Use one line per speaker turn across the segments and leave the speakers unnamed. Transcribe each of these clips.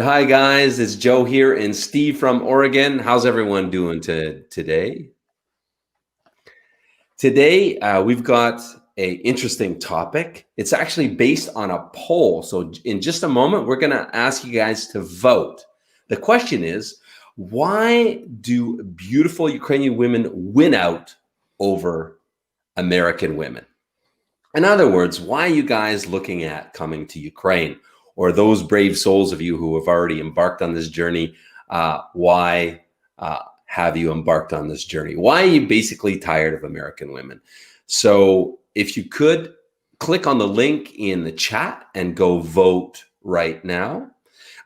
Hi guys, it's Joe here and Steve from Oregon. How's everyone doing today? Today, we've got an interesting topic. It's actually based on a poll. So in just a moment, we're going to ask you guys to vote. The question is, why do beautiful Ukrainian women win out over American women? In other words, why are you guys looking at coming to Ukraine? Or those brave souls of you who have already embarked on this journey, why have you embarked on this journey? Why are you basically tired of American women? So if you could click on the link in the chat and go vote right now.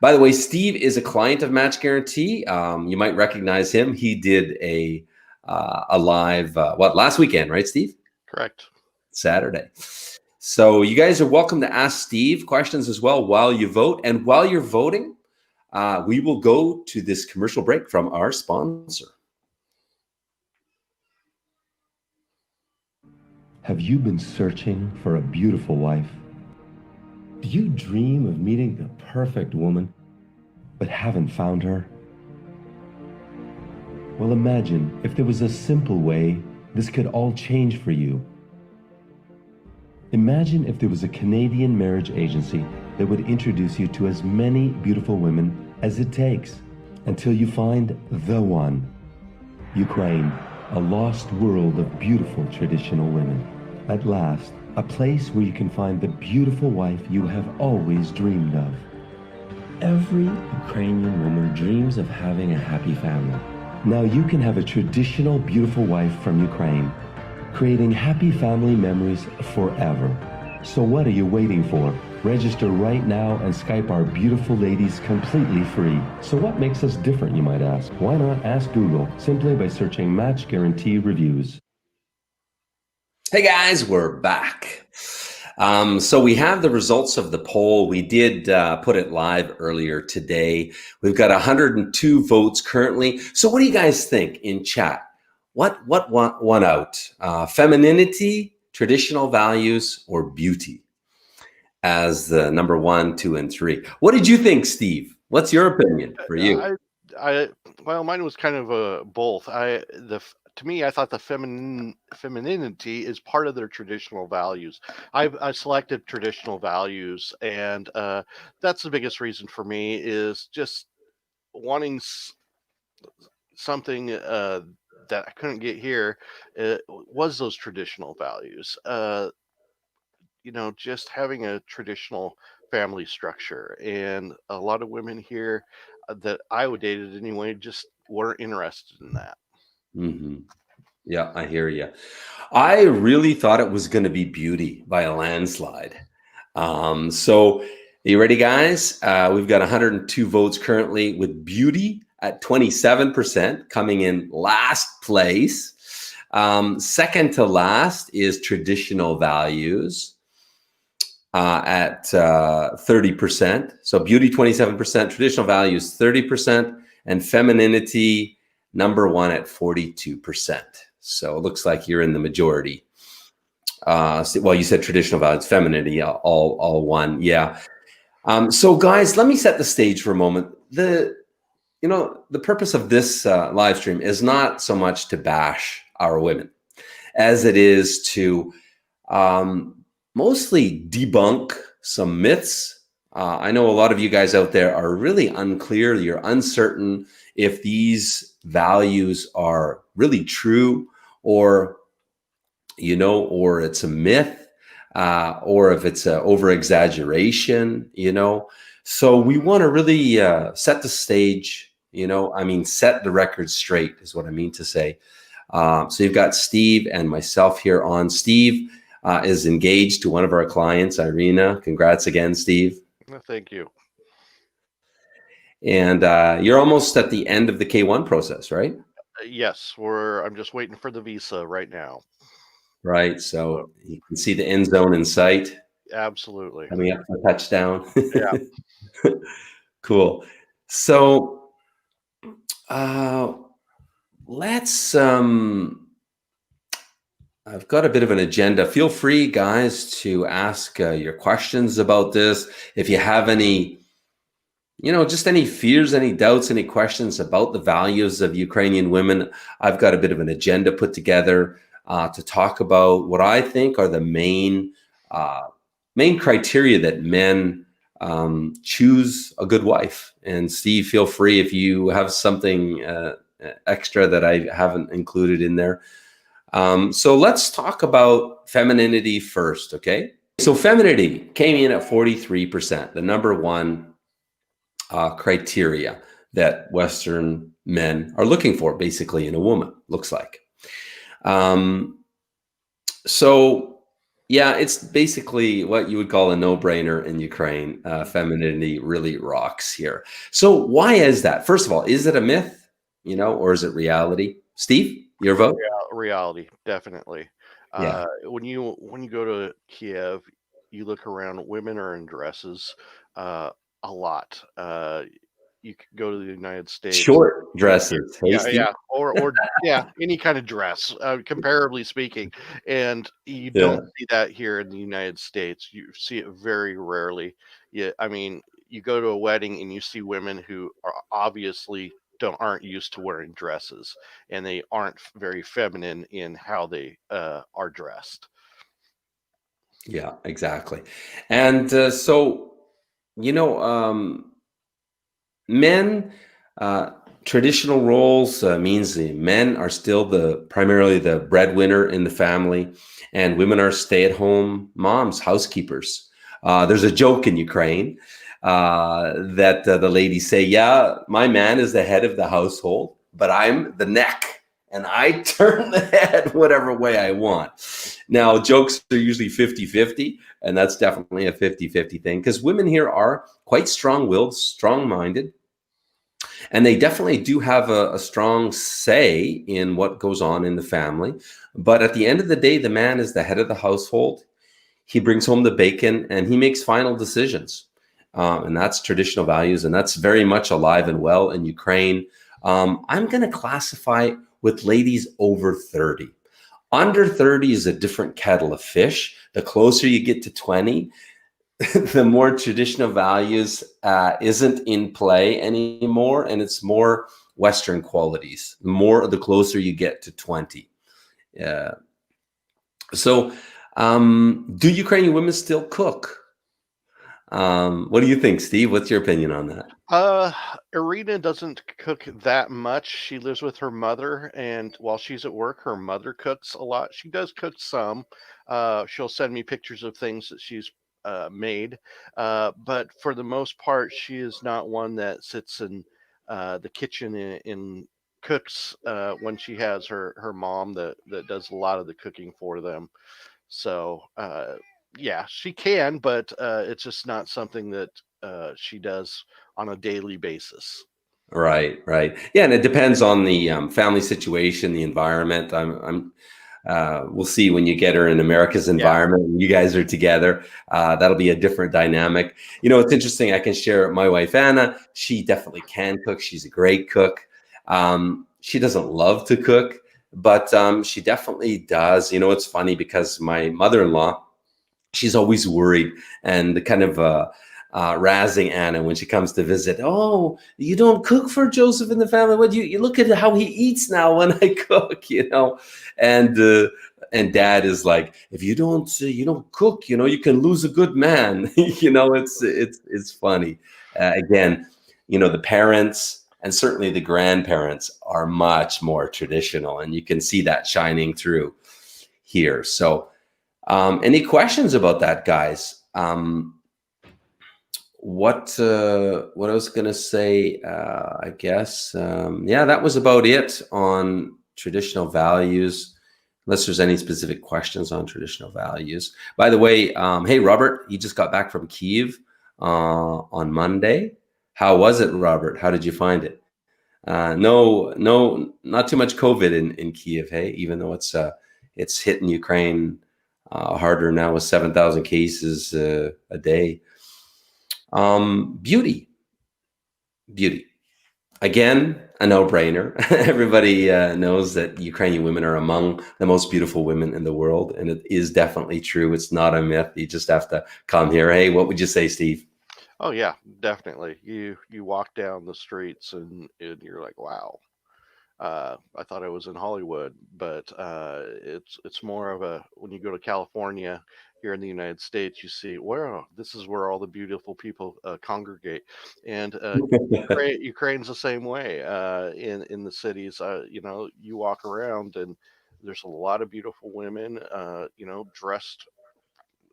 By the way, Steve is a client of Match Guarantee. You might recognize him. He did a live, last weekend, right, Steve?
Correct.
Saturday. So you guys are welcome to ask Steve questions as well while you vote. And while you're voting, we will go to this commercial break from our sponsor.
Have you been searching for a beautiful wife? Do you dream of meeting the perfect woman, but haven't found her? Well, imagine if there was a simple way this could all change for you. Imagine if there was a Canadian marriage agency that would introduce you to as many beautiful women as it takes until you find the one. Ukraine, a lost world of beautiful traditional women. At last, a place where you can find the beautiful wife you have always dreamed of. Every Ukrainian woman dreams of having a happy family. Now you can have a traditional beautiful wife from Ukraine, creating happy family memories forever. So what are you waiting for? Register right now and Skype our beautiful ladies completely free. So what makes us different, you might ask? Why not ask Google simply by searching Match Guarantee Reviews?
Hey guys, we're back. So we have the results of the poll. We did put it live earlier today. We've got 102 votes currently. So what do you guys think in chat? What won out? Femininity, traditional values, or beauty as the number 1, 2, and 3? What did you think, Steve? What's your opinion for you?
Well, mine was kind of both. To me, I thought the femininity is part of their traditional values. I selected traditional values, and that's the biggest reason for me is just wanting something that I couldn't get here. Was those traditional values? Just having a traditional family structure, and a lot of women here that I would dated anyway just weren't interested in that.
Mm-hmm. Yeah, I hear you. I really thought it was going to be beauty by a landslide. So are you ready, guys? We've got 102 votes currently, with beauty at 27% coming in last place. Second to last is traditional values at 30%. So beauty 27%, traditional values 30%, and femininity number 1 at 42%. So it looks like you're in the majority. Well, you said traditional values, femininity, all one. Yeah. So guys, let me set the stage for a moment. The purpose of this live stream is not so much to bash our women as it is to mostly debunk some myths. I know a lot of you guys out there are really unclear. You're uncertain if these values are really true, or or it's a myth, or if it's an over-exaggeration, So we want to really set the stage, set the record straight is what I mean to say. So you've got Steve and myself here on. Steve is engaged to one of our clients, Irina. Congrats again, Steve.
Well, thank you.
And you're almost at the end of the K1 process, right?
Yes, I'm just waiting for the visa right now.
Right, so you can see the end zone in sight.
Absolutely.
Coming up for touchdown.
Yeah.
Cool. So let's I've got a bit of an agenda. Feel free, guys, to ask your questions about this. If you have any just any fears, any doubts, any questions about the values of Ukrainian women. I've got a bit of an agenda put together to talk about what I think are the main criteria that men choose a good wife. And Steve, feel free if you have something extra that I haven't included in there. So let's talk about femininity first, okay? So femininity came in at 43%, the number one criteria that Western men are looking for, basically, in a woman, looks like. So yeah, it's basically what you would call a no-brainer in Ukraine. Femininity really rocks here. So why is that? First of all, is it a myth, or is it reality? Steve, your vote?
Reality, definitely.
Yeah.
When you go to Kiev, you look around, women are in dresses a lot. You could go to the United States.
Short dresses. Hey,
Yeah,
Steve?
yeah, or yeah, any kind of dress, comparably speaking, and you don't see that here in the United States. You see it very rarely. Yeah, I mean, you go to a wedding and you see women who are obviously aren't used to wearing dresses, and they aren't very feminine in how they are dressed.
Yeah, exactly. And so, men, traditional roles means the men are still primarily the breadwinner in the family, and women are stay-at-home moms, housekeepers. There's a joke in Ukraine that the ladies say, yeah, my man is the head of the household, but I'm the neck, and I turn the head whatever way I want. Now, jokes are usually 50-50, and that's definitely a 50-50 thing, because women here are quite strong-willed, strong-minded, and they definitely do have a strong say in what goes on in the family. But at the end of the day, the man is the head of the household. He brings home the bacon, and he makes final decisions. And that's traditional values, and that's very much alive and well in Ukraine. I'm going to classify with ladies over 30. Under 30 is a different kettle of fish. The closer you get to 20, the more traditional values isn't in play anymore, and it's more Western qualities, the closer you get to 20. So do Ukrainian women still cook? What do you think, Steve? What's your opinion on that?
Irina doesn't cook that much. She lives with her mother, and while she's at work, her mother cooks a lot. She does cook some. She'll send me pictures of things that she's made. But for the most part, she is not one that sits in the kitchen and cooks when she has her mom that does a lot of the cooking for them. So yeah, she can, but it's just not something that she does on a daily basis.
Right. Yeah, and it depends on the family situation, the environment. We'll see when you get her in America's environment. Yeah. You guys are together. That'll be a different dynamic. It's interesting. I can share my wife, Anna. She definitely can cook. She's a great cook. She doesn't love to cook, but she definitely does. It's funny because my mother-in-law, she's always worried and kind of razzing Anna when she comes to visit. Oh, you don't cook for Joseph and the family. What you look at how he eats now when I cook, and Dad is like, if you don't cook, you can lose a good man. It's funny. Again, the parents and certainly the grandparents are much more traditional, and you can see that shining through here. So any questions about that, guys? What I was going to say, I guess, yeah, that was about it on traditional values, unless there's any specific questions on traditional values. By the way, hey, Robert, you just got back from Kyiv on Monday. How was it, Robert? How did you find it? No, not too much COVID in Kyiv, hey, even though it's hitting Ukraine harder now with 7,000 cases a day. Beauty. Again, a no-brainer. Everybody knows that Ukrainian women are among the most beautiful women in the world, and it is definitely true. It's not a myth. You just have to come here. Hey, what would you say, Steve?
Oh yeah, definitely. You walk down the streets and you're like, wow. I thought I was in Hollywood, but it's more of a when you go to California here in the United States, you see wow, this is where all the beautiful people congregate, and Ukraine's the same way. In the cities, you walk around and there's a lot of beautiful women, dressed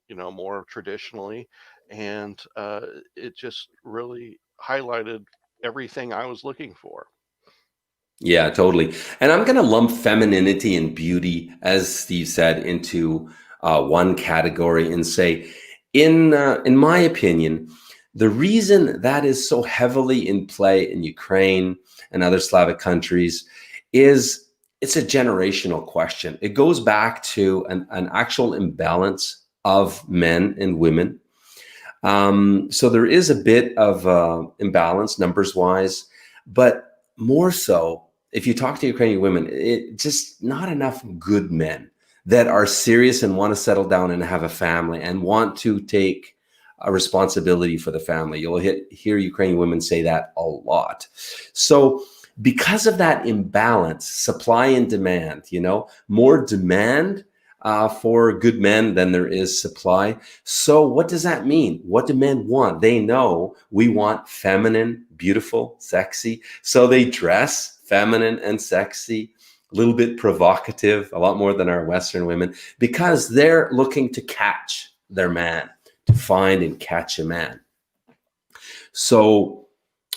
more traditionally, and it just really highlighted everything I was looking for.
Yeah, totally. And I'm going to lump femininity and beauty, as Steve said, into one category and say, in my opinion, the reason that is so heavily in play in Ukraine and other Slavic countries is it's a generational question. It goes back to an actual imbalance of men and women. So there is a bit of imbalance numbers wise, but more so, if you talk to Ukrainian women, it just not enough good men that are serious and want to settle down and have a family and want to take a responsibility for the family. You'll hear Ukrainian women say that a lot. So because of that imbalance, supply and demand, more demand for good men than there is supply. So what does that mean? What do men want? They know we want feminine, beautiful, sexy. So they dress feminine and sexy, a little bit provocative, a lot more than our Western women, because they're looking to catch their man, to find and catch a man. So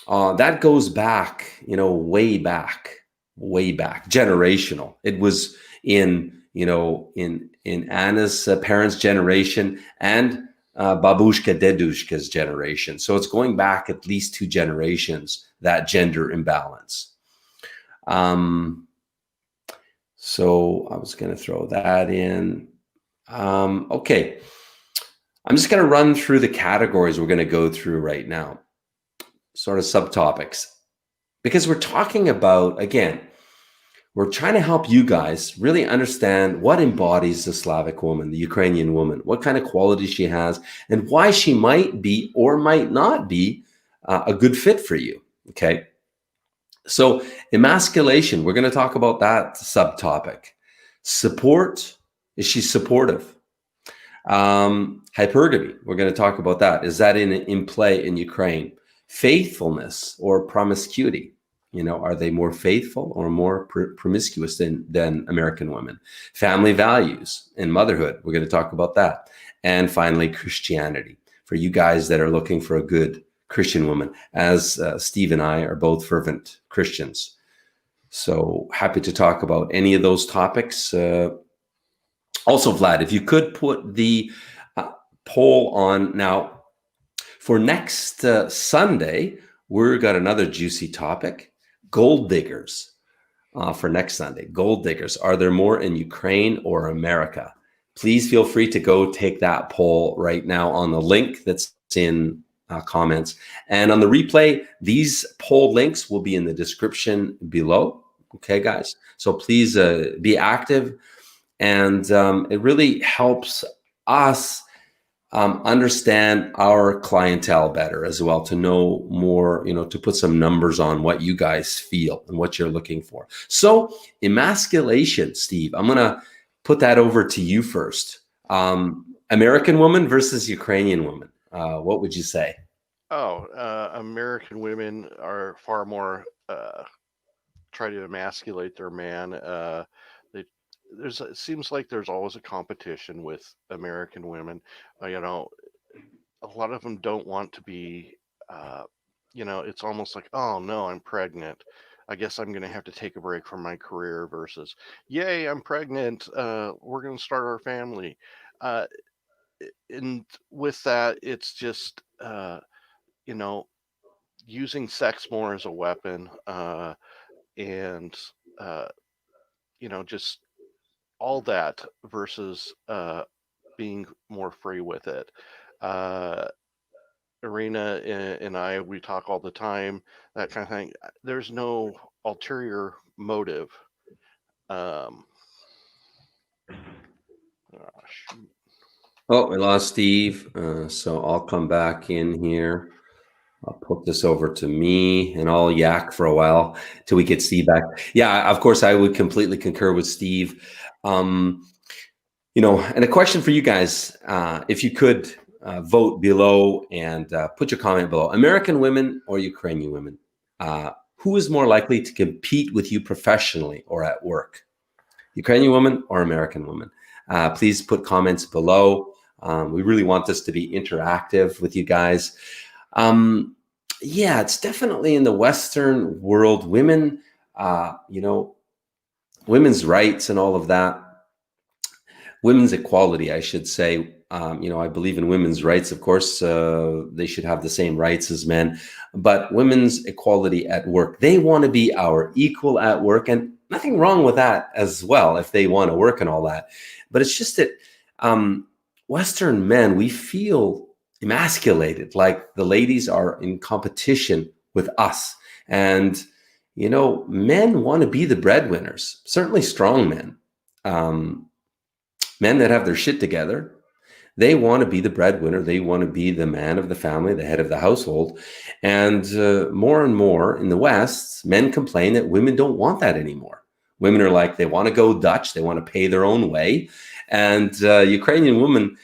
that goes back, way back, generational. It was in Anna's parents' generation and Babushka Dedushka's generation. So it's going back at least 2 generations, that gender imbalance. So I was going to throw that in. Okay. I'm just going to run through the categories we're going to go through right now, sort of subtopics, because we're talking about, again, we're trying to help you guys really understand what embodies the Slavic woman, the Ukrainian woman, what kind of qualities she has, and why she might be or might not be a good fit for you. Okay. So emasculation, we're going to talk about that subtopic. Support, is she supportive? Hypergamy, we're going to talk about that. Is that in play in Ukraine? Faithfulness or promiscuity, are they more faithful or more promiscuous than American women? Family values and motherhood, we're going to talk about that. And finally, Christianity, for you guys that are looking for a good Christian woman, as Steve and I are both fervent Christians. So happy to talk about any of those topics. Also, Vlad, if you could put the poll on now for next Sunday, we've got another juicy topic: Golddiggers. For next Sunday, Golddiggers, are there more in Ukraine or America? Please feel free to go take that poll right now on the link that's in comments. And on the replay, these poll links will be in the description below. Okay, guys? So please be active. And it really helps us understand our clientele better as well, to know more, to put some numbers on what you guys feel and what you're looking for. So emasculation, Steve, I'm going to put that over to you first. American woman versus Ukrainian woman. What would you say?
Oh, American women are far more try to emasculate their man. They it seems like there's always a competition with American women. A lot of them don't want to be. It's almost like, oh no, I'm pregnant. I guess I'm going to have to take a break from my career versus, yay, I'm pregnant. We're going to start our family. Uh, and with that, it's just, you know, using sex more as a weapon, and uh, just all that versus being more free with it. Uh, Irina and I, we talk all the time, that kind of thing. There's no ulterior motive. Um, shoot.
Oh, we lost Steve. So I'll come back in here. I'll put this over to me and I'll yak for a while till we get Steve back. Yeah, of course, I would completely concur with Steve. Um, and a question for you guys, if you could vote below and put your comment below. American women or Ukrainian women? Who is more likely to compete with you professionally or at work? Ukrainian woman or American woman? Please put comments below. We really want this to be interactive with you guys. Yeah, it's definitely in the Western world, women, women's rights and all of that, women's equality, I should say. I believe in women's rights. Of course, they should have the same rights as men, but women's equality at work. They want to be our equal at work, and nothing wrong with that as well if they want to work and all that. But it's just that Western men, we feel emasculated, like the ladies are in competition with us. And, men want to be the breadwinners, certainly strong men. Men that have their shit together, they want to be the breadwinner. They want to be the man of the family, the head of the household. And more and more in the West, men complain that women don't want that anymore. Women are like, they want to go Dutch. They want to pay their own way. And Ukrainian woman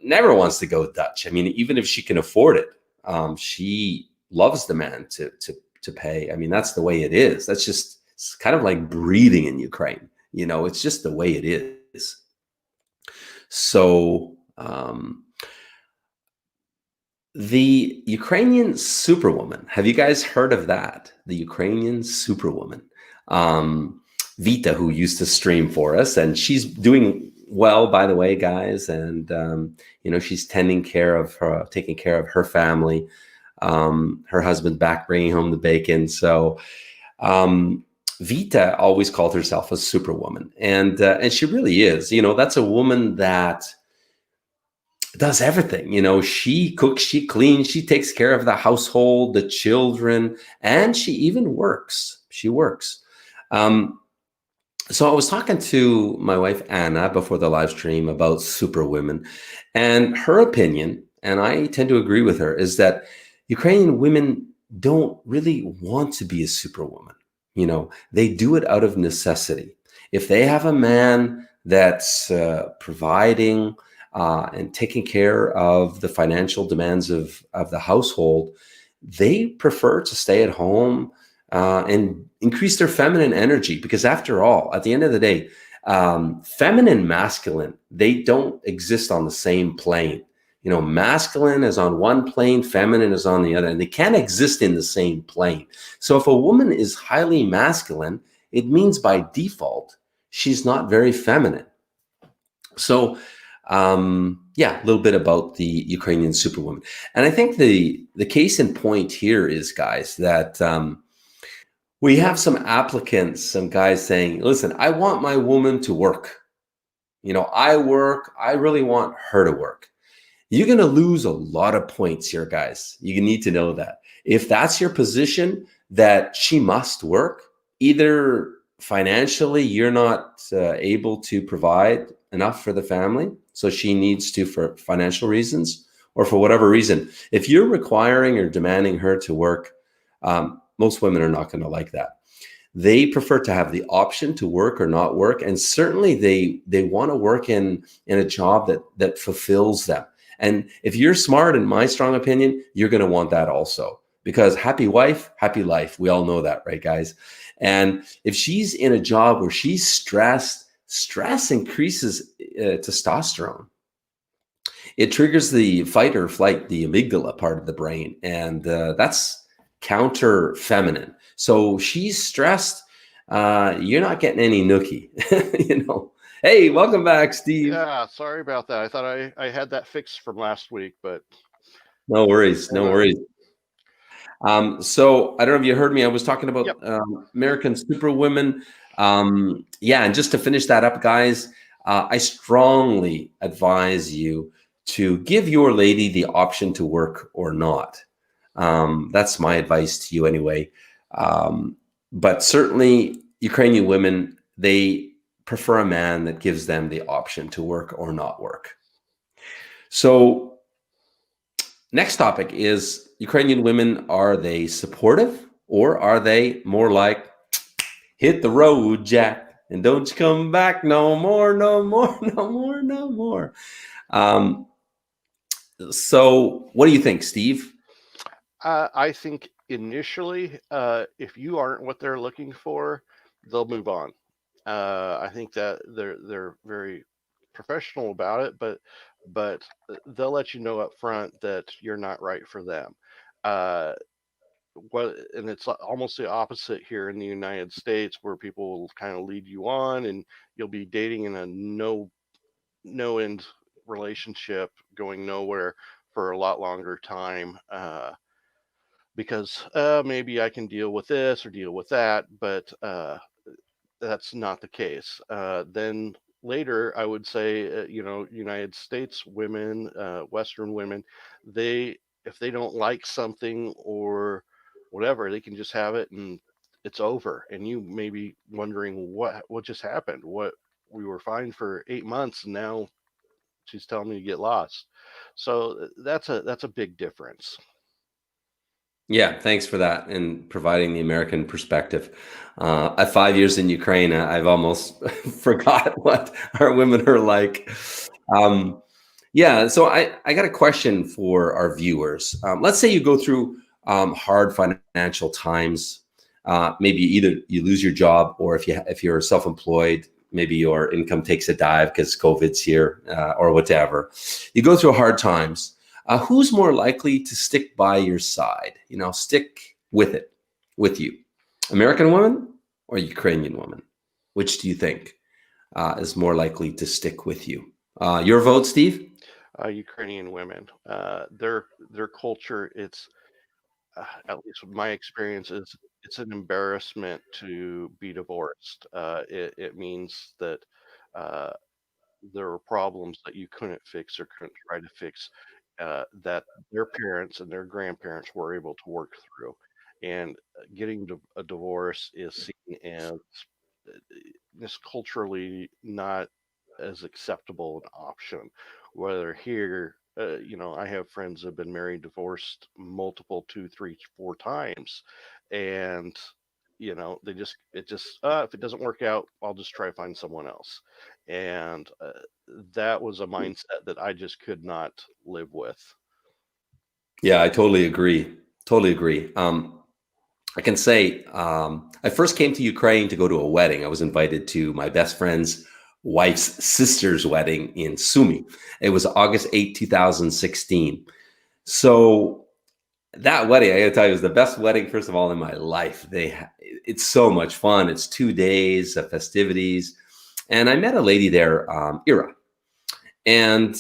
never wants to go Dutch. I mean, even if she can afford it, she loves the man to pay. I mean, that's the way it is. It's kind of like breathing in Ukraine. It's just the way it is. So the Ukrainian superwoman, have you guys heard of that? The Ukrainian superwoman. Vita, who used to stream for us, and she's doing well, by the way, guys. And, she's taking care of her family. Her husband's back bringing home the bacon. So Vita always called herself a superwoman, and she really is. That's a woman that does everything. She cooks, she cleans, she takes care of the household, the children, and she even works. She works. So I was talking to my wife Anna before the live stream about superwomen, and her opinion, and I tend to agree with her, is that Ukrainian women don't really want to be a superwoman. They do it out of necessity. If they have a man that's providing and taking care of the financial demands of the household, they prefer to stay at home and increase their feminine energy. Because after all, at the end of the day, feminine, masculine, they don't exist on the same plane. Masculine is on one plane, feminine is on the other, and they can't exist in the same plane. So if a woman is highly masculine, it means by default, she's not very feminine. So, a little bit about the Ukrainian superwoman. And I think the case in point here is, guys, that we have some applicants, some guys saying, listen, I want my woman to work. I work, I really want her to work. You're going to lose a lot of points here, guys. You need to know that. If that's your position, that she must work, either financially, you're not able to provide enough for the family, so she needs to for financial reasons, or for whatever reason. If you're requiring or demanding her to work, most women are not going to like that. They prefer to have the option to work or not work, and certainly they want to work in a job that fulfills them. And if you're smart, in my strong opinion, you're going to want that also, because happy wife, happy life. We all know that, right, guys? And if she's in a job where she's stressed, stress increases testosterone. It triggers the fight or flight, the amygdala part of the brain. And that's counter feminine. So she's stressed. You're not getting any nookie, Hey, welcome back, Steve.
Yeah, sorry about that. I thought I had that fixed from last week, but
no worries, no worries. So I don't know if you heard me. I was talking about American superwomen. And just to finish that up, guys, I strongly advise you to give your lady the option to work or not. That's my advice to you anyway. But certainly Ukrainian women, they prefer a man that gives them the option to work or not work. So next topic is Ukrainian women. Are they supportive, or are they more like, hit the road, Jack, and don't you come back no more, no more, no more, no more? So what do you think, Steve?
I think initially, if you aren't what they're looking for, they'll move on. I think that they're very professional about it, but they'll let you know up front that you're not right for them. Uh, and it's almost the opposite here in the United States, where people will kind of lead you on, and you'll be dating in a no end relationship going nowhere for a lot longer time. Because maybe I can deal with this or deal with that, but that's not the case. Then later, I would say, United States women, Western women, they if they don't like something or whatever, they can just have it and it's over. And you may be wondering what just happened. What We were fine for 8 months, and now she's telling me to get lost. So that's a big difference.
Yeah, thanks for that and providing the American perspective. At 5 years in Ukraine, I've almost forgot what our women are like. Yeah, so I got a question for our viewers. Let's say you go through hard financial times. Maybe either you lose your job, or if you're self-employed, maybe your income takes a dive because COVID's here, or whatever. You go through hard times. Who's more likely to stick by your side? Stick with you, American woman or Ukrainian woman? Which do you think is more likely to stick with you? Your vote, Steve?
Ukrainian women, their culture, it's at least with my experience, is it's an embarrassment to be divorced. It means that uh, there were problems that you couldn't fix or couldn't try to fix, that their parents and their grandparents were able to work through. And getting a divorce is seen as just culturally not as acceptable an option. Whether here, I have friends that have been married, divorced multiple, two, three, four times, and if it doesn't work out, I'll just try to find someone else. And that was a mindset that I just could not live with.
Yeah, I totally agree. Totally agree. I can say I first came to Ukraine to go to a wedding. I was invited to my best friend's wife's sister's wedding in Sumy. It was August 8, 2016. So that wedding, I got to tell you, was the best wedding, first of all, in my life. It's so much fun. It's 2 days of festivities. And I met a lady there, Ira. And,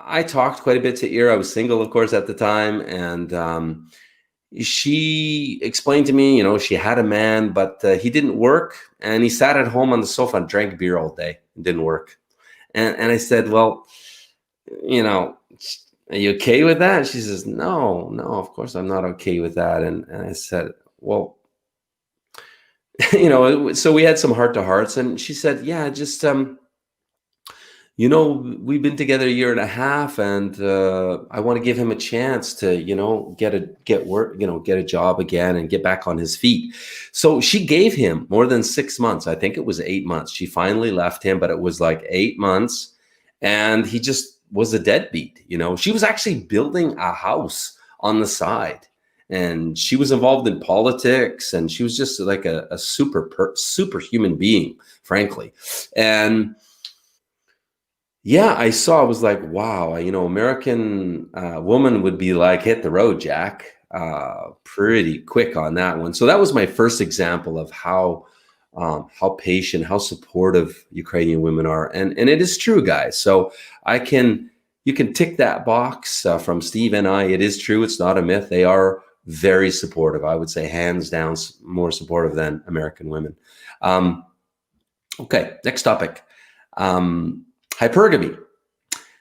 I talked quite a bit to Ira. I was single, of course, at the time. And she explained to me, she had a man, but he didn't work. And he sat at home on the sofa and drank beer all day. It didn't work. And I said, well, are you okay with that? She says, no, of course I'm not okay with that. And I said, well, so we had some heart to hearts. And she said, yeah, just, we've been together a year and a half, and I want to give him a chance to, get work, get a job again and get back on his feet. So she gave him more than 6 months. I think it was 8 months. She finally left him, but it was like 8 months, and he just was a deadbeat. She was actually building a house on the side, and she was involved in politics, and she was just like a super human being, frankly. And yeah, I was like, wow, American woman would be like, hit the road, Jack, pretty quick on that one. So that was my first example of how patient, how supportive Ukrainian women are. And it is true, guys. So you can tick that box from Steve and I. It is true. It's not a myth. They are very supportive. I would say hands down more supportive than American women. Okay, next topic. Hypergamy.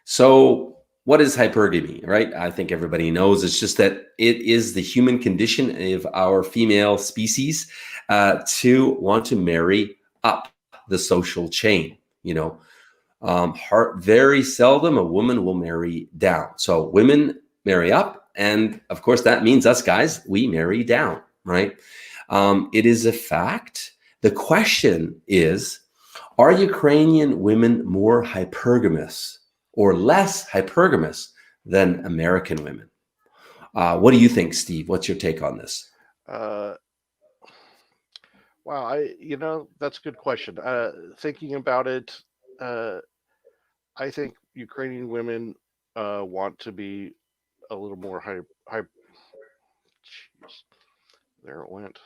So what is hypergamy, right? I think everybody knows. It's just that it is the human condition of our female species to want to marry up the social chain. Very seldom a woman will marry down. So women marry up, and of course that means us guys, we marry down, right? It is a fact. The question is, are Ukrainian women more hypergamous or less hypergamous than American women? What do you think, Steve? What's your take on this?
Wow, that's a good question. Thinking about it, I think Ukrainian women want to be a little more high. Jeez, there it went.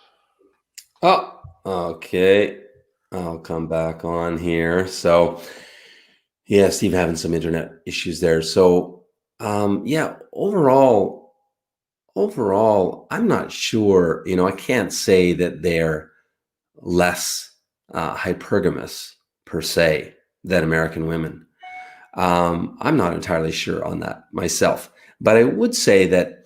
Oh, okay. I'll come back on here. So, yeah, Steve having some internet issues there. So, yeah, overall, I'm not sure. I can't say that they're less hypergamous per se than American women. I'm not entirely sure on that myself, but I would say that,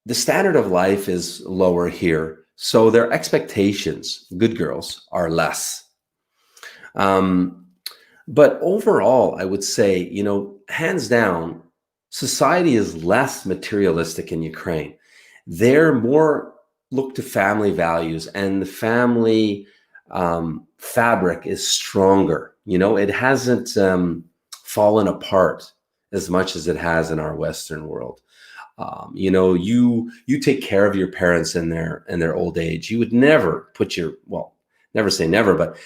the standard of life is lower here. So their expectations, good girls, are less. But overall, I would say, hands down, society is less materialistic in Ukraine. They're more look to family values, and the family fabric is stronger. It hasn't fallen apart as much as it has in our Western world. You take care of your parents in their old age. You would never never say never, but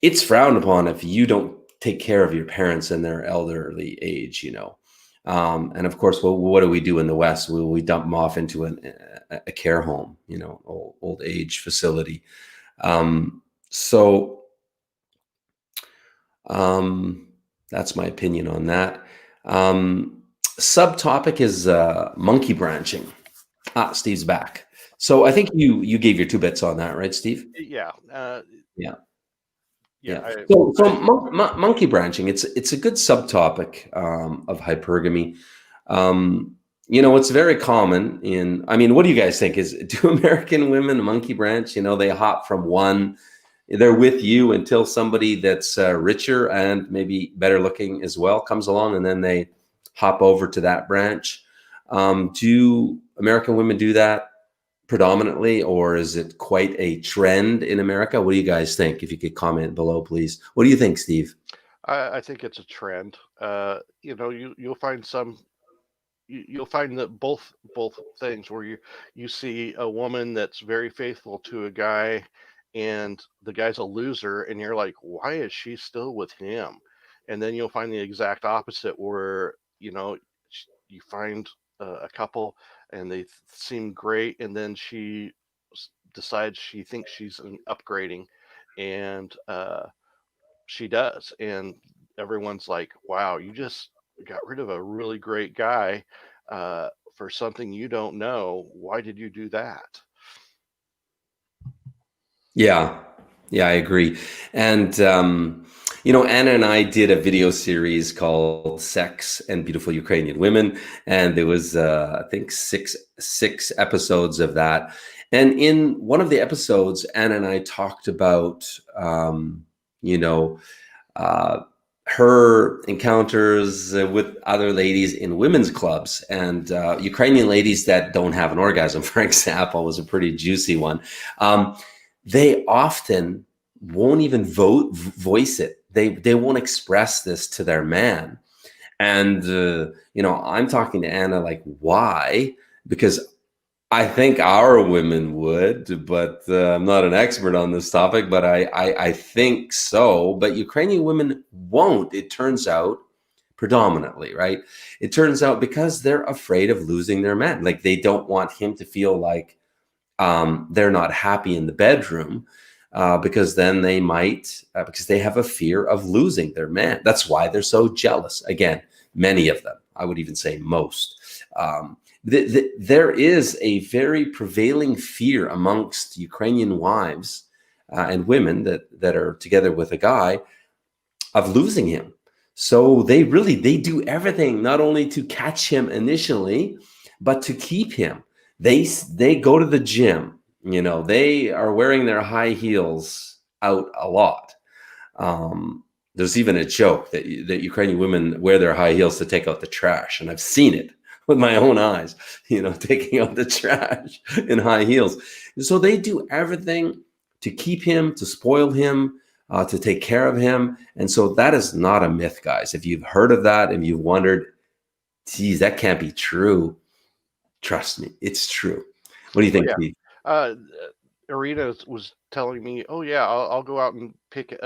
it's frowned upon if you don't take care of your parents in their elderly age. And of course, what do we do in the West? We dump them off into a care home, old age facility. So that's my opinion on that. Subtopic is monkey branching. Steve's back. So I think you gave your 2 bits on that, right, Steve?
Yeah.
Yeah. So monkey branching, it's a good subtopic of hypergamy. It's very common what do you guys think? Do American women monkey branch? They hop from one, they're with you until somebody that's richer and maybe better looking as well comes along, and then they hop over to that branch. Do American women do that predominantly, or is it quite a trend in America? What do you guys think? If you could comment below, please. What do you think, Steve?
I think it's a trend. You'll find you'll find that both things where you see a woman that's very faithful to a guy, and the guy's a loser, and you're like, why is she still with him? And then you'll find the exact opposite, where you find a couple and they seem great, and then she decides she thinks she's upgrading, and she does, and everyone's like, wow, you just got rid of a really great guy for something you don't know. Why did you do that?
Yeah, I agree. And Anna and I did a video series called Sex and Beautiful Ukrainian Women, and there was I think six episodes of that. And in one of the episodes, Anna and I talked about her encounters with other ladies in women's clubs, and Ukrainian ladies that don't have an orgasm, for example, was a pretty juicy one. They often won't even voice it. They won't express this to their man. And, I'm talking to Anna like, why? Because I think our women would, but I'm not an expert on this topic, but I think so. But Ukrainian women won't, it turns out, predominantly, right? It turns out because they're afraid of losing their man. Like, they don't want him to feel like they're not happy in the bedroom, because then they might, because they have a fear of losing their man. That's why they're so jealous. Again, many of them, I would even say most. There is a very prevailing fear amongst Ukrainian wives and women that are together with a guy of losing him. So they do everything, not only to catch him initially, but to keep him. They go to the gym, they are wearing their high heels out a lot. There's even a joke that Ukrainian women wear their high heels to take out the trash, and I've seen it with my own eyes. Taking out the trash in high heels. So they do everything to keep him, to spoil him, to take care of him. And so that is not a myth, guys. If you've heard of that and you've wondered, geez, that can't be true, trust me, it's true. What do you think, Steve?
Arena was telling me, "Oh yeah, I'll go out and pick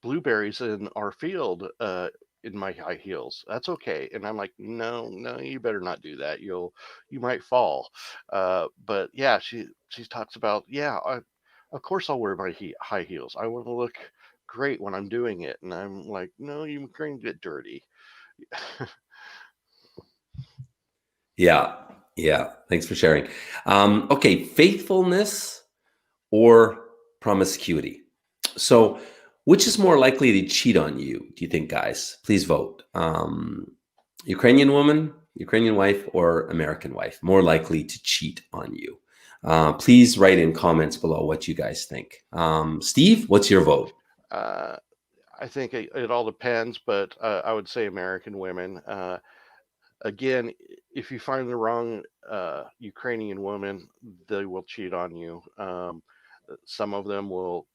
blueberries in our field in my high heels. That's okay." And I'm like, "No, you better not do that. You might fall." But yeah, she talks about, "Yeah, of course I'll wear my high heels. I want to look great when I'm doing it." And I'm like, "No, you're going to get dirty."
Yeah. Thanks for sharing. Okay, faithfulness or promiscuity. So, which is more likely to cheat on you, do you think, guys? Please vote. Ukrainian woman, Ukrainian wife, or American wife, more likely to cheat on you? Please write in comments below what you guys think. Steve, what's your vote?
I think it all depends, but I would say American women. Again, if you find the wrong Ukrainian woman, they will cheat on you. Some of them will,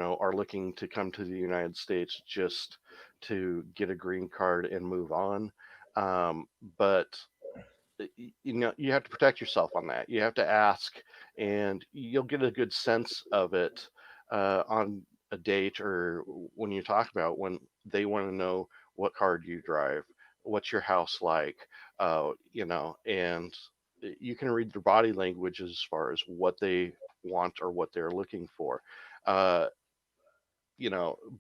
are looking to come to the United States just to get a green card and move on. But you have to protect yourself on that. You have to ask, and you'll get a good sense of it on a date or when you talk about when they want to know what car do you drive, what's your house like, and you can read their body language as far as what they want or what they're looking for. Uh,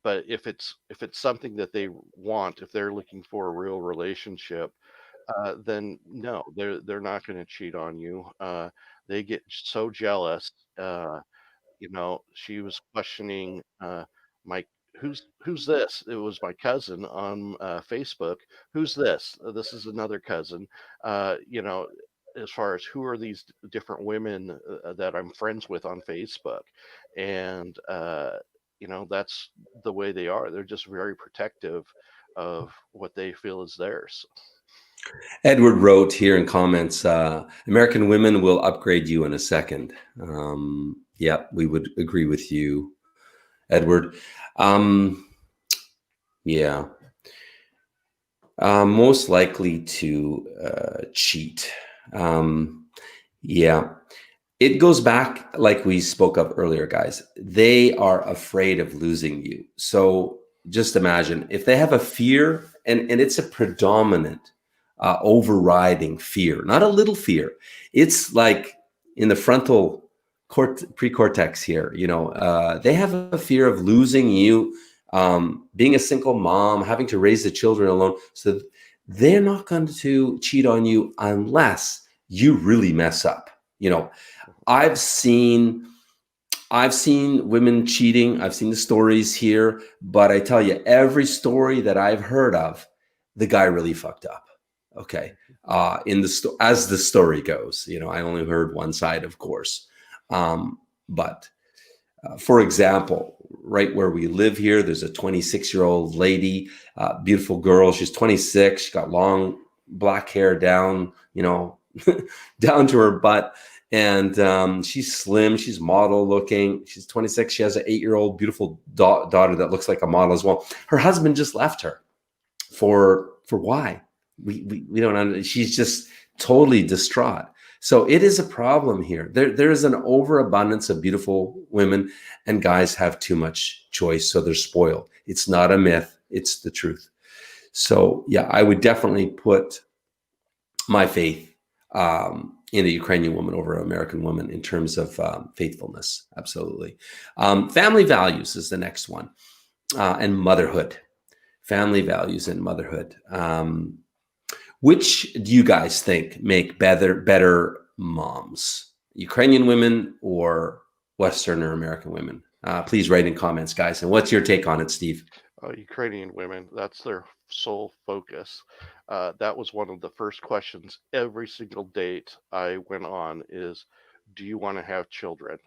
but if it's something that they want, if they're looking for a real relationship, then no, they're not going to cheat on you. They get so jealous. She was questioning my who's this? It was my cousin on Facebook. Who's this? This is another cousin. As far as who are these different women that I'm friends with on Facebook, and that's the way they are. They're just very protective of what they feel is theirs.
Edward wrote here in comments, American women will upgrade you in a second. Yeah, we would agree with you, Edward. Yeah. Most likely to cheat. Yeah. It goes back, like we spoke of earlier, guys. They are afraid of losing you. So just imagine if they have a fear, and it's a predominant overriding fear, not a little fear. It's like in the frontal pre-cortex here. They have a fear of losing you, being a single mom, having to raise the children alone. So they're not going to cheat on you unless you really mess up. I've seen women cheating. I've seen the stories here, but I tell you, every story that I've heard of, the guy really fucked up. Okay, as the story goes, I only heard one side, of course, but for example, right where we live here, there's a 26-year-old lady, beautiful girl. She's 26. She got long black hair down, down to her butt. And she's slim. She's model looking. She's 26. She has an 8-year-old beautiful daughter that looks like a model as well. Her husband just left her for why? We don't know. She's just totally distraught. So it is a problem here. There is an overabundance of beautiful women, and guys have too much choice, so they're spoiled. It's not a myth. It's the truth. So yeah, I would definitely put my faith in a Ukrainian woman over an American woman in terms of faithfulness. Absolutely. Family values is the next one, and motherhood. Family values and motherhood. Which do you guys think make better moms? Ukrainian women or Western or American women? Please write in comments, guys. And what's your take on it, Steve?
Ukrainian women, that's their sole focus. That was one of the first questions every single date I went on is, do you want to have children?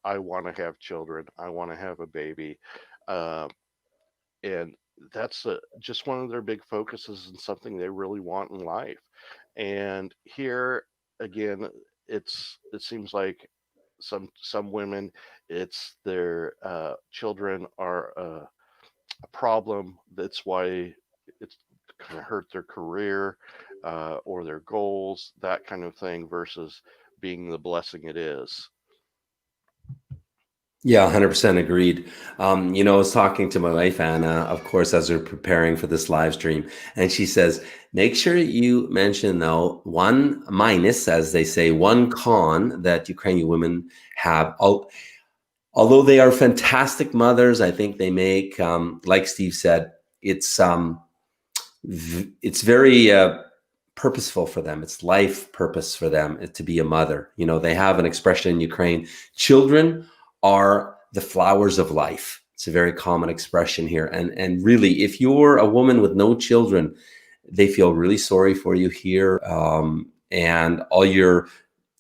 I want to have children. I want to have a baby. and that's just one of their big focuses and something they really want in life. And here again, it seems like some women, it's their children are a problem. That's why it's kind of hurt their career or their goals, that kind of thing, versus being the blessing it is.
Yeah, 100% agreed. I was talking to my wife, Anna, of course, as we're preparing for this live stream, and she says, make sure you mention, though, one minus, as they say, one con that Ukrainian women have. Although they are fantastic mothers, I think they make, like Steve said, it's very purposeful for them. It's life purpose for them to be a mother. They have an expression in Ukraine: children are the flowers of life. It's a very common expression here. And really, if you're a woman with no children, they feel really sorry for you here. And all your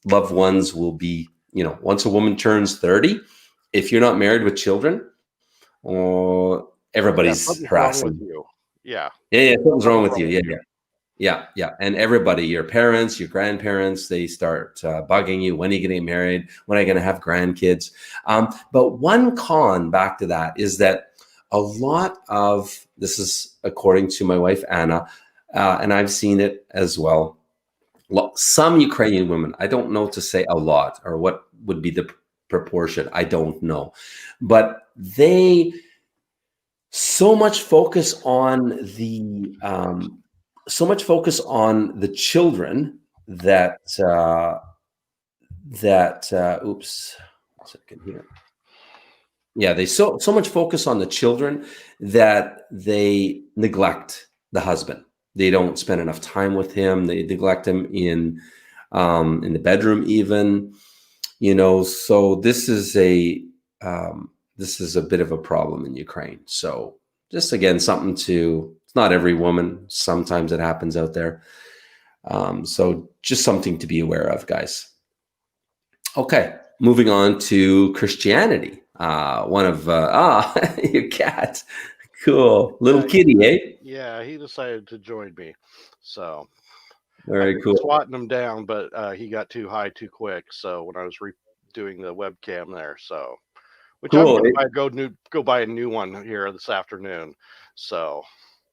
loved ones will be, once a woman turns 30, if you're not married with children, everybody's
Something's wrong with
harassing.
you. Yeah.
Yeah, something's wrong with you. Yeah. And everybody, your parents, your grandparents, they start bugging you. When are you getting married? When are you going to have grandkids? But one con, back to that, is that a lot of, this is according to my wife, Anna, and I've seen it as well. Some Ukrainian women, I don't know to say a lot, or what would be the proportion, I don't know. But they so much focus on the children that oops, 1 second here. Yeah, they so much focus on the children that they neglect the husband. They don't spend enough time with him. They neglect him in the bedroom, even. So this is a bit of a problem in Ukraine. So just again, something to, it's not every woman, sometimes it happens out there. So just something to be aware of, guys. Okay, moving on to Christianity. One of, your cat. Cool. Little kitty, eh?
Yeah, he decided to join me. So
Very cool.
Swatting him down, but he got too high too quick. So when I was doing the webcam there, so which
cool.
I'm gonna go buy a new one here this afternoon. So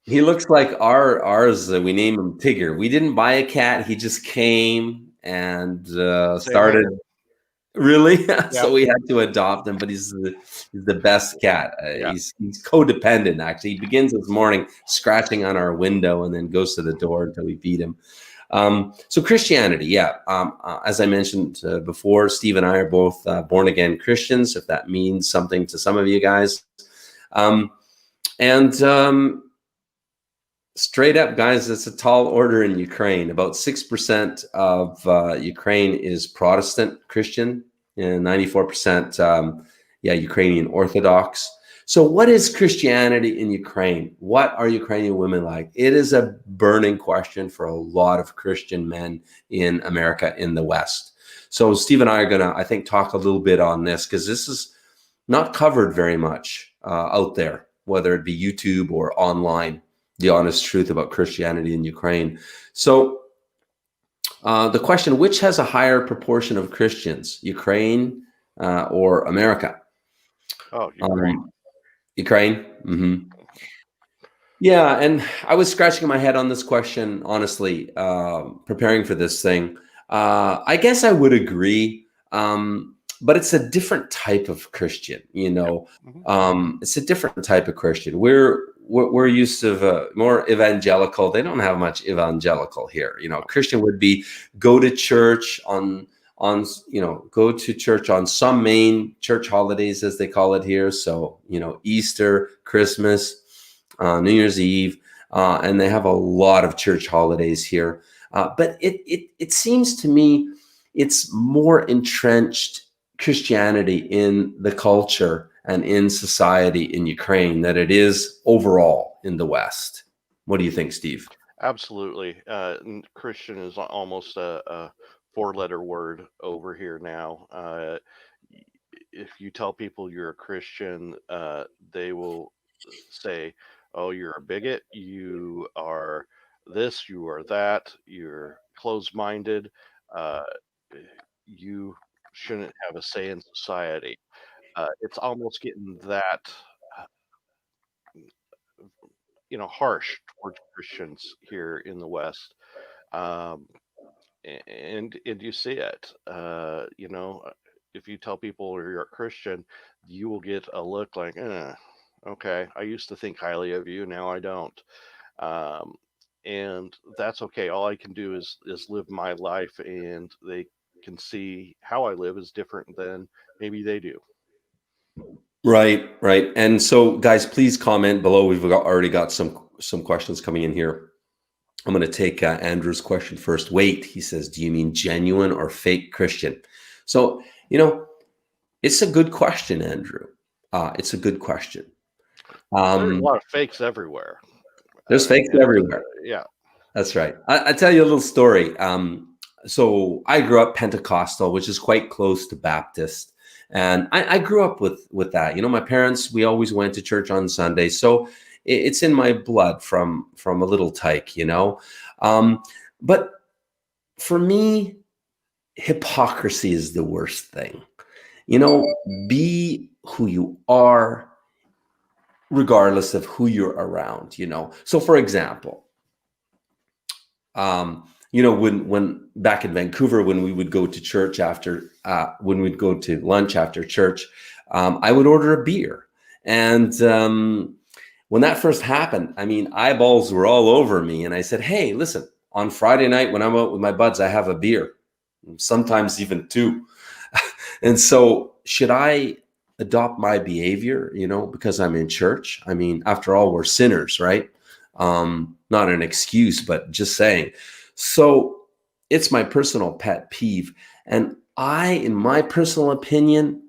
he looks like ours. We named him Tigger. We didn't buy a cat. He just came and started.
Here.
Really? So we had to adopt him, but he's the best cat. He's codependent, actually. He begins this morning scratching on our window and then goes to the door until we feed him. So Christianity, as I mentioned before, Steve and I are both born-again Christians, if that means something to some of you guys. Straight up, guys, it's a tall order in Ukraine. About 6% of Ukraine is Protestant Christian, and 94%, Ukrainian Orthodox. So what is Christianity in Ukraine? What are Ukrainian women like? It is a burning question for a lot of Christian men in America, in the West. So Steve and I are going to, I think, talk a little bit on this, because this is not covered very much out there, whether it be YouTube or online. The honest truth about Christianity in Ukraine. So the question, which has a higher proportion of Christians, Ukraine or America?
Oh, Ukraine.
Ukraine? Mm-hmm. Yeah, and I was scratching my head on this question, honestly, preparing for this thing. I guess I would agree, but it's a different type of Christian, It's a different type of Christian. We're used to more evangelical. They don't have much evangelical here. Christian would be go to church on some main church holidays, as they call it here. So, Easter, Christmas, New Year's Eve, and they have a lot of church holidays here. But it seems to me it's more entrenched Christianity in the culture and in society in Ukraine than it is overall in the West. What do you think, Steve?
Absolutely. Christian is almost a four-letter word over here now. If you tell people you're a Christian, they will say, oh, you're a bigot, you are this, you are that, you're closed-minded, uh, you shouldn't have a say in society. It's almost getting that, uh, harsh towards Christians here in the West. Um, and you see it. If you tell people you're a Christian, you will get a look like, okay, I used to think highly of you, now I don't. Um, and that's okay. All I can do is live my life, and they can see how I live is different than maybe they do.
Right, right. And so, guys, please comment below. We've already got some questions coming in here. I'm going to take Andrew's question first. Wait, he says, do you mean genuine or fake Christian? So, it's a good question, Andrew. It's a good question.
There's a lot of fakes everywhere.
There's fakes everywhere.
Yeah.
That's right. I tell you a little story. So I grew up Pentecostal, which is quite close to Baptist. And I grew up with that. My parents, we always went to church on Sunday. So it's in my blood from a little tyke, But for me, hypocrisy is the worst thing. Be who you are, regardless of who you're around, So for example, when back in Vancouver, when we would go to church when we'd go to lunch after church, I would order a beer. And when that first happened, eyeballs were all over me. And I said, hey, listen, on Friday night when I'm out with my buds, I have a beer, sometimes even two. And so should I adopt my behavior, because I'm in church? After all, we're sinners, right? Not an excuse, but just saying. So it's my personal pet peeve. And in my personal opinion,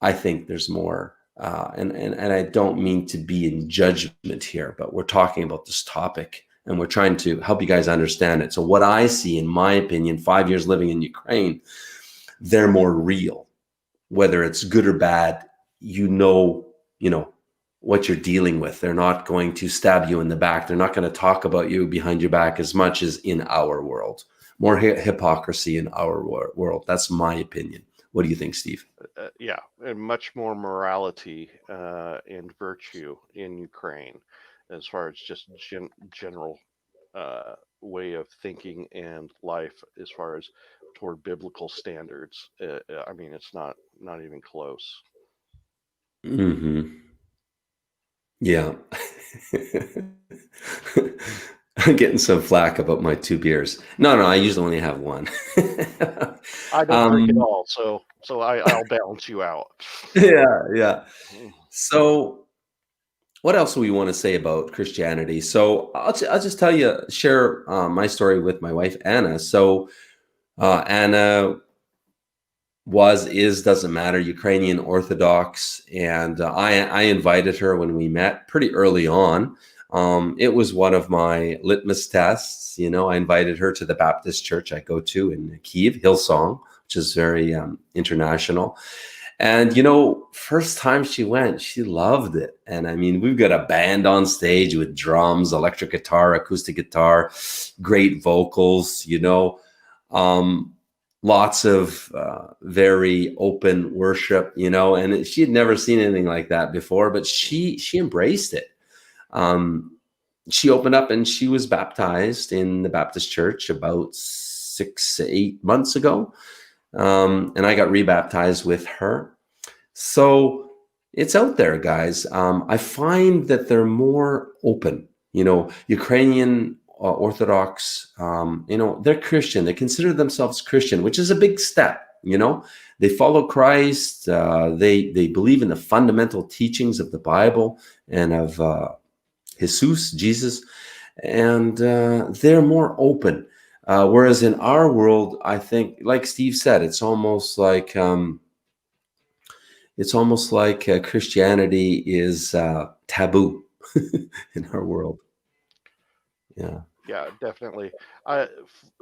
I think there's more. And I don't mean to be in judgment here, but we're talking about this topic and we're trying to help you guys understand it. So what I see, in my opinion, 5 years living in Ukraine, they're more real. Whether it's good or bad, what you're dealing with. They're not going to stab you in the back. They're not going to talk about you behind your back as much as in our world. More hypocrisy in our world. That's my opinion. What do you think, Steve?
Yeah, and much more morality and virtue in Ukraine, as far as just general way of thinking and life, as far as toward biblical standards. It's not even close.
Mm-hmm. Yeah. I'm getting some flack about my 2 beers. No, I usually only have one.
I don't drink at all, so I'll balance you out.
Yeah. So what else do we want to say about Christianity? So I'll just share my story with my wife, Anna. So Anna doesn't matter, Ukrainian Orthodox. And I invited her when we met pretty early on. It was one of my litmus tests. I invited her to the Baptist church I go to in Kiev, Hillsong, which is very international. And, first time she went, she loved it. And we've got a band on stage with drums, electric guitar, acoustic guitar, great vocals, lots of very open worship, and she had never seen anything like that before, but she embraced it. She opened up and she was baptized in the Baptist church about 6 to 8 months ago. And I got rebaptized with her. So it's out there, guys. I find that they're more open, Ukrainian Orthodox, they're Christian. They consider themselves Christian, which is a big step. They follow Christ. They believe in the fundamental teachings of the Bible and of Jesus, and they're more open. Whereas in our world, I think, like Steve said, it's almost like Christianity is taboo in our world. Yeah.
Yeah, definitely.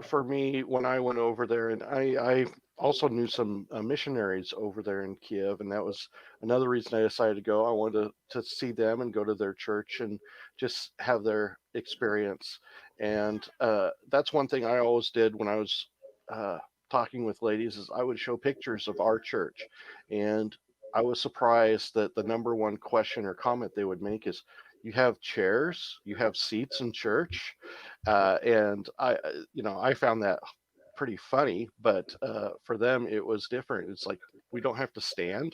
For me, when I went over there, and I also knew some missionaries over there in Kiev, and that was another reason I decided to go. I wanted to see them and go to their church and just have their experience. And that's one thing I always did when I was uh, talking with ladies is I would show pictures of our church, and I was surprised that the number one question or comment they would make is, "You have chairs, you have seats in church." And I found that pretty funny, but for them it was different. It's like we don't have to stand.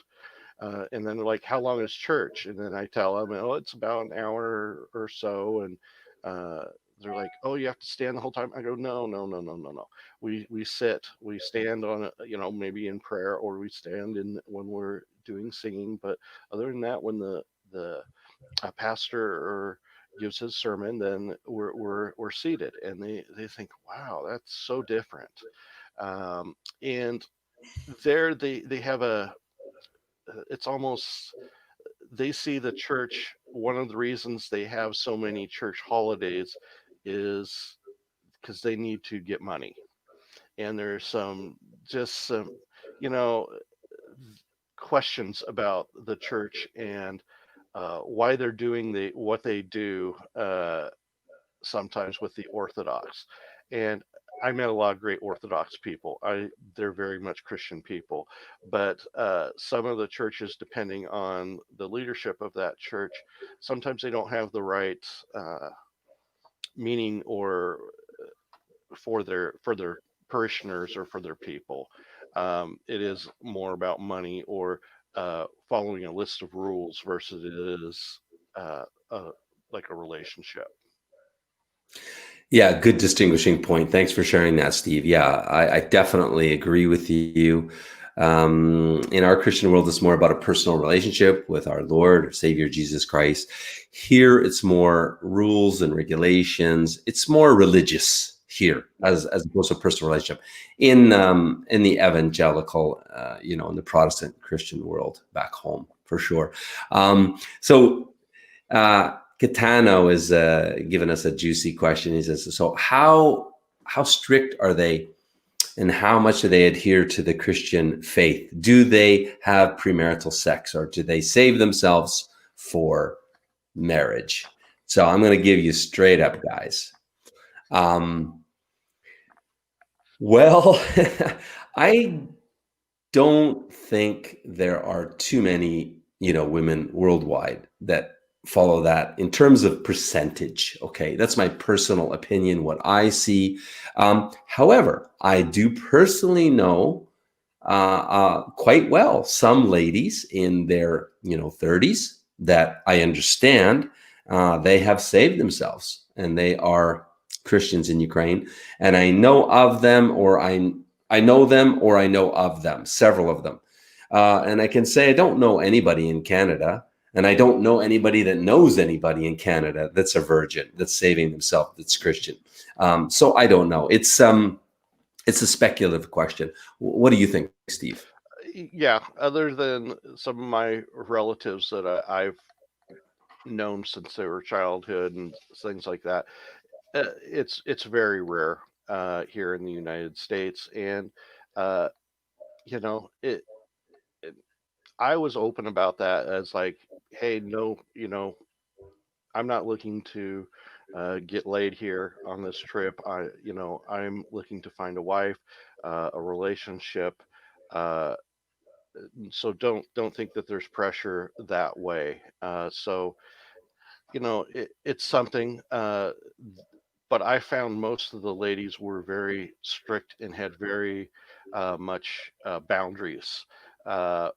And then they're like, "How long is church?" And then I tell them, "Oh, it's about an hour or so." And uh, they're like, "Oh, you have to stand the whole time?" I go, "No, no, no, no, no, no. We sit, we stand on maybe in prayer, or we stand in when we're doing singing. But other than that, when the a pastor or gives his sermon, then we're seated." And they think, "Wow, that's so different." And there they have it's almost, they see the church. One of the reasons they have so many church holidays is because they need to get money. And there's some you know questions about the church and why they're doing what they do, sometimes with the Orthodox. And I met a lot of great Orthodox people. They're very much Christian people, but some of the churches, depending on the leadership of that church, sometimes they don't have the right meaning or for their parishioners or for their people. It is more about money or following a list of rules versus it is uh, uh, like a relationship.
Yeah, good distinguishing point. Thanks for sharing that, Steve. Yeah, I definitely agree with you. In our Christian world, it's more about a personal relationship with our Lord or Savior Jesus Christ. Here, it's more rules and regulations. It's more religious here, as opposed to a personal relationship. In the evangelical, in the Protestant Christian world back home, for sure. Catano is giving us a juicy question. He says, "So how strict are they, and how much do they adhere to the Christian faith? Do they have premarital sex, or do they save themselves for marriage?" So I'm going to give you straight up, guys. Well, I don't think there are too many, women worldwide that follow that in terms of percentage. Okay, that's my personal opinion, what I see. However, I do personally know quite well some ladies in their 30s that I understand they have saved themselves and they are Christians in Ukraine, and I know of them, or I know them, or I know of them, several of them. And I can say I don't know anybody in Canada, and I don't know anybody that knows anybody in Canada that's a virgin, that's saving themselves, that's Christian. So I don't know. It's a speculative question. What do you think, Steve?
Yeah, other than some of my relatives that I've known since they were childhood and things like that, it's very rare here in the United States. And uh, it, I was open about that as like, "Hey, no, I'm not looking to get laid here on this trip. I'm looking to find a wife, a relationship. Uh, so don't think that there's pressure that way." So it's something. But I found most of the ladies were very strict and had very much boundaries,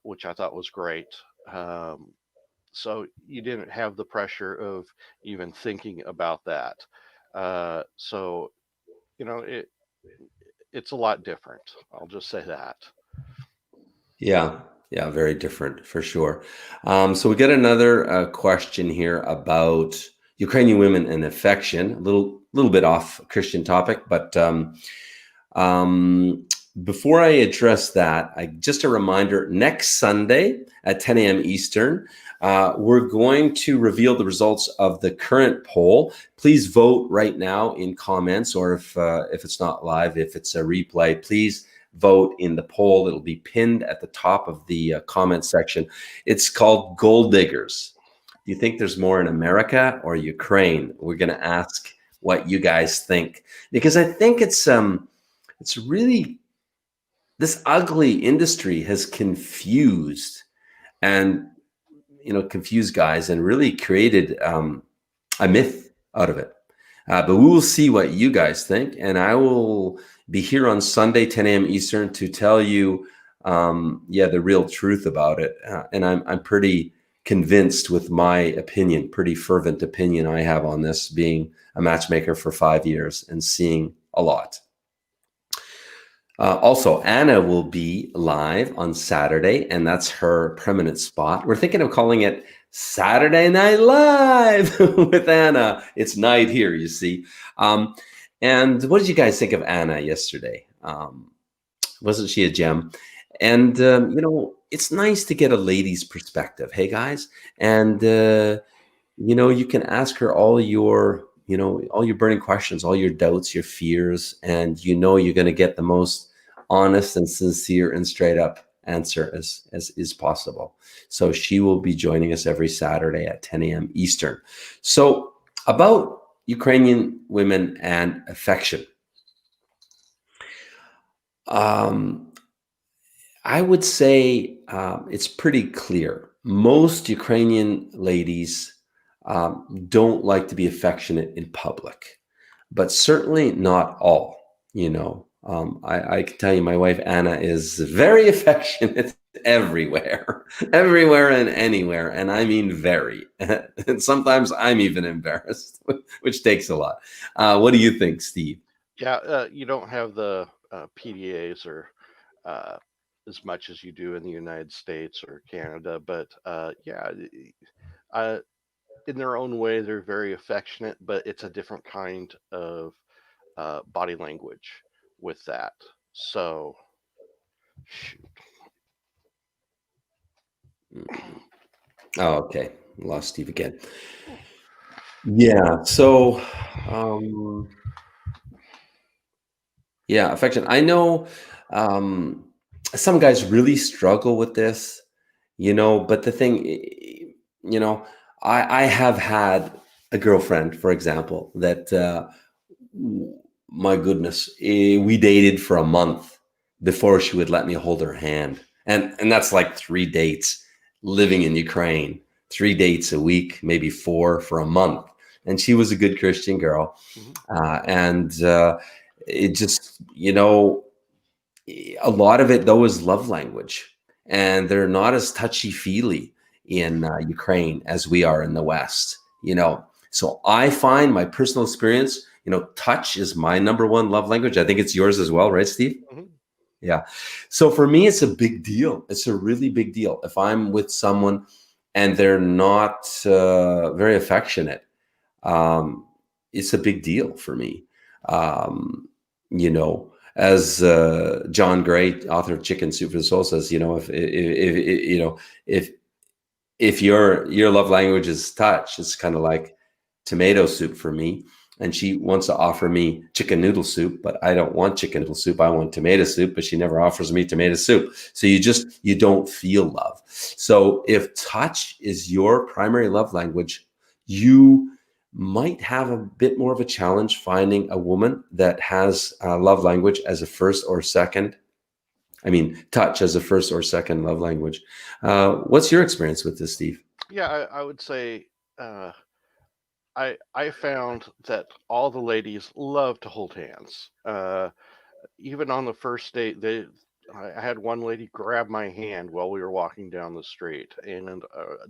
which I thought was great. Um, so you didn't have the pressure of even thinking about that. So it's a lot different. I'll just say that.
Yeah, yeah, very different for sure. So we got another question here about Ukrainian women and affection. A little bit off Christian topic, but before I address that, just a reminder: next Sunday at 10 a.m. Eastern, We're going to reveal the results of the current poll. Please vote right now in comments, or if it's not live, if it's a replay, please vote in the poll. It'll be pinned at the top of the comment section. It's called Golddiggers. Do you think there's more in America or Ukraine? We're going to ask what you guys think, because I think it's really, this ugly industry has confused and confused guys and really created a myth out of it. But we will see what you guys think, and I will be here on Sunday, 10 a.m. Eastern, to tell you, the real truth about it. And I'm pretty convinced with my opinion, pretty fervent opinion I have on this, being a matchmaker for 5 years and seeing a lot. Also, Anna will be live on Saturday, and that's her permanent spot. We're thinking of calling it Saturday Night Live with Anna. It's night here, you see. And what did you guys think of Anna yesterday? Wasn't she a gem? And, it's nice to get a lady's perspective. Hey, guys. And, you can ask her all your burning questions, all your doubts, your fears, and you're going to get the most honest and sincere and straight up answer as is possible. So she will be joining us every Saturday at 10 a.m. Eastern. So about Ukrainian women and affection. I would say it's pretty clear. Most Ukrainian ladies don't like to be affectionate in public, but certainly not all. I can tell you, my wife Anna is very affectionate everywhere, everywhere and anywhere, and I mean very. And sometimes I'm even embarrassed, which takes a lot. What do you think, Steve?
Yeah, you don't have the PDAs or as much as you do in the United States or Canada, but in their own way, they're very affectionate, but it's a different kind of body language with that. So, shoot.
Oh, okay. Lost Steve again. Yeah. So, affection. I know some guys really struggle with this, but the thing, I have had a girlfriend, for example, that, my goodness, we dated for a month before she would let me hold her hand. And that's like 3 dates living in Ukraine, 3 dates a week, maybe 4 for a month. And she was a good Christian girl. And it just, a lot of it, though, is love language. And they're not as touchy-feely in Ukraine as we are in the West, So I find, my personal experience, touch is my number one love language. I think it's yours as well, right, Steve?
Mm-hmm.
Yeah. So for me, it's a big deal. It's a really big deal. If I'm with someone and they're not very affectionate, it's a big deal for me. As John Gray, author of Chicken Soup for the Soul, says, if your love language is touch, it's kind of like tomato soup for me. And she wants to offer me chicken noodle soup, but I don't want chicken noodle soup. I want tomato soup, but she never offers me tomato soup. So you don't feel love. So if touch is your primary love language, you might have a bit more of a challenge finding a woman that has love language as a first or second. I mean, touch as a first or second love language. What's your experience with this, Steve?
Yeah, I would say I found that all the ladies love to hold hands. Even on the first date, I had one lady grab my hand while we were walking down the street, and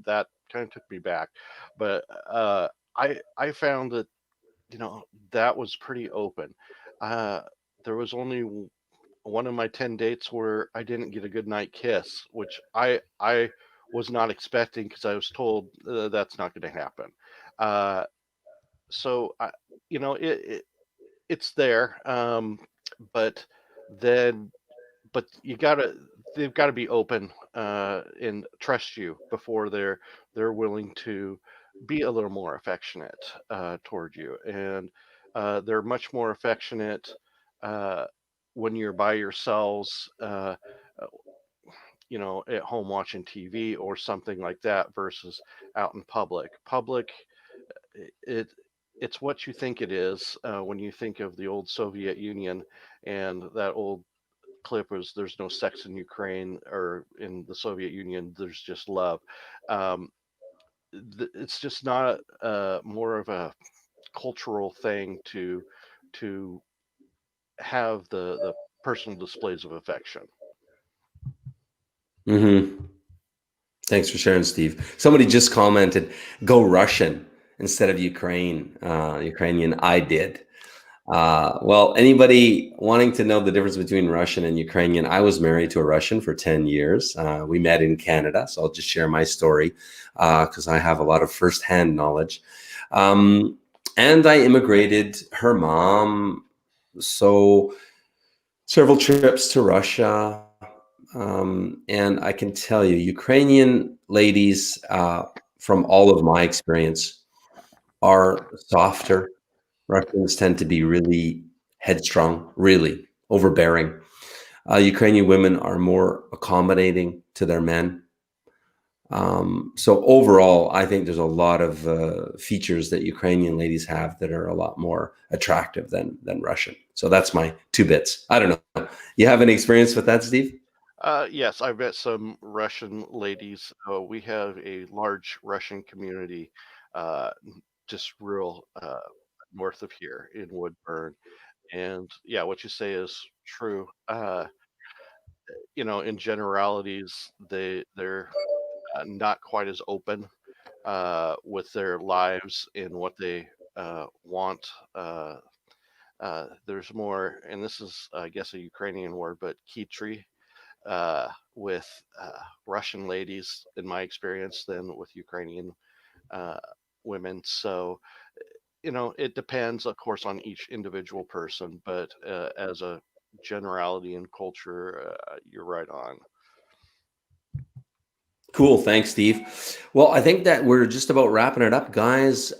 that kind of took me back. But I found that that was pretty open. There was only one of my 10 dates where I didn't get a good night kiss, which I was not expecting because I was told that's not going to happen. So it's there, but then but you gotta they've got to be open and trust you before they're willing to be a little more affectionate toward you. And they're much more affectionate when you're by yourselves, at home watching TV or something like that versus out in public. Public, it it's what you think it is when you think of the old Soviet Union, and that old clip was "There's no sex in Ukraine," or in the Soviet Union, "There's just love." Um, it's just not more of a cultural thing to have the personal displays of affection.
Mm-hmm. Thanks for sharing, Steve. Somebody just commented, "Go Russian instead of Ukrainian." I did. Well, anybody wanting to know the difference between Russian and Ukrainian, I was married to a Russian for 10 years. We met in Canada, so I'll just share my story because I have a lot of firsthand knowledge. And I immigrated her mom, so several trips to Russia. And I can tell you, Ukrainian ladies, from all of my experience, are softer. Russians tend to be really headstrong, really overbearing. Ukrainian women are more accommodating to their men. So overall, I think there's a lot of features that Ukrainian ladies have that are a lot more attractive than Russian. So that's my 2 bits. I don't know. You have any experience with that, Steve?
Yes, I've met some Russian ladies. We have a large Russian community, just real north of here in Woodburn. And yeah, what you say is true. In generalities, they're not quite as open with their lives and what they want. There's more, and this is, I guess, a Ukrainian word, but kitry with Russian ladies, in my experience, than with Ukrainian women. So, it depends, of course, on each individual person, but as a generality in culture, you're right on.
Cool. Thanks, Steve. Well, I think that we're just about wrapping it up, guys.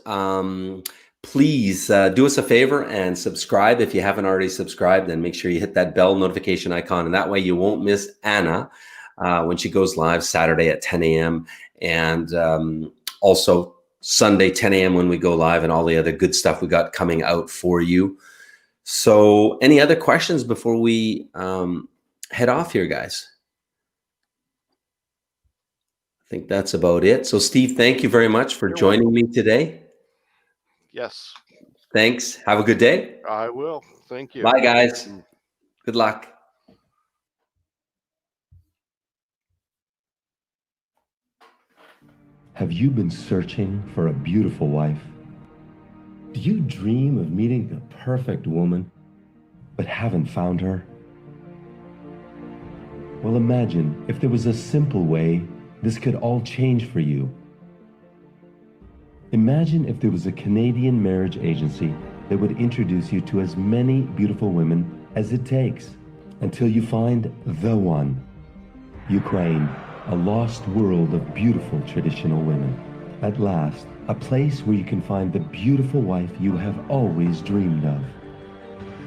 Please do us a favor and subscribe if you haven't already subscribed, and make sure you hit that bell notification icon. And that way you won't miss Anna when she goes live Saturday at 10 a.m. and also Sunday, 10 a.m. when we go live, and all the other good stuff we got coming out for you. So any other questions before we head off here, guys? I think that's about it. So Steve, thank you very much for joining me today.
Yes.
Thanks. Have a good day.
I will. Thank you.
Bye, guys. Good luck.
Have you been searching for a beautiful wife? Do you dream of meeting the perfect woman, but haven't found her? Well, imagine if there was a simple way this could all change for you. Imagine if there was a Canadian marriage agency that would introduce you to as many beautiful women as it takes until you find the one. Ukraine, a lost world of beautiful traditional women. At last, a place where you can find the beautiful wife you have always dreamed of.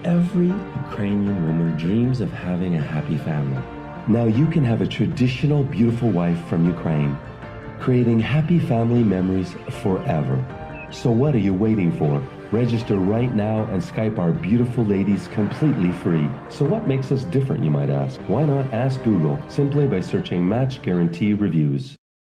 Every Ukrainian woman dreams of having a happy family. Now you can have a traditional beautiful wife from Ukraine, creating happy family memories forever. So what are you waiting for? Register right now and Skype our beautiful ladies completely free. So what makes us different, you might ask? Why not ask Google simply by searching Match Guarantee Reviews?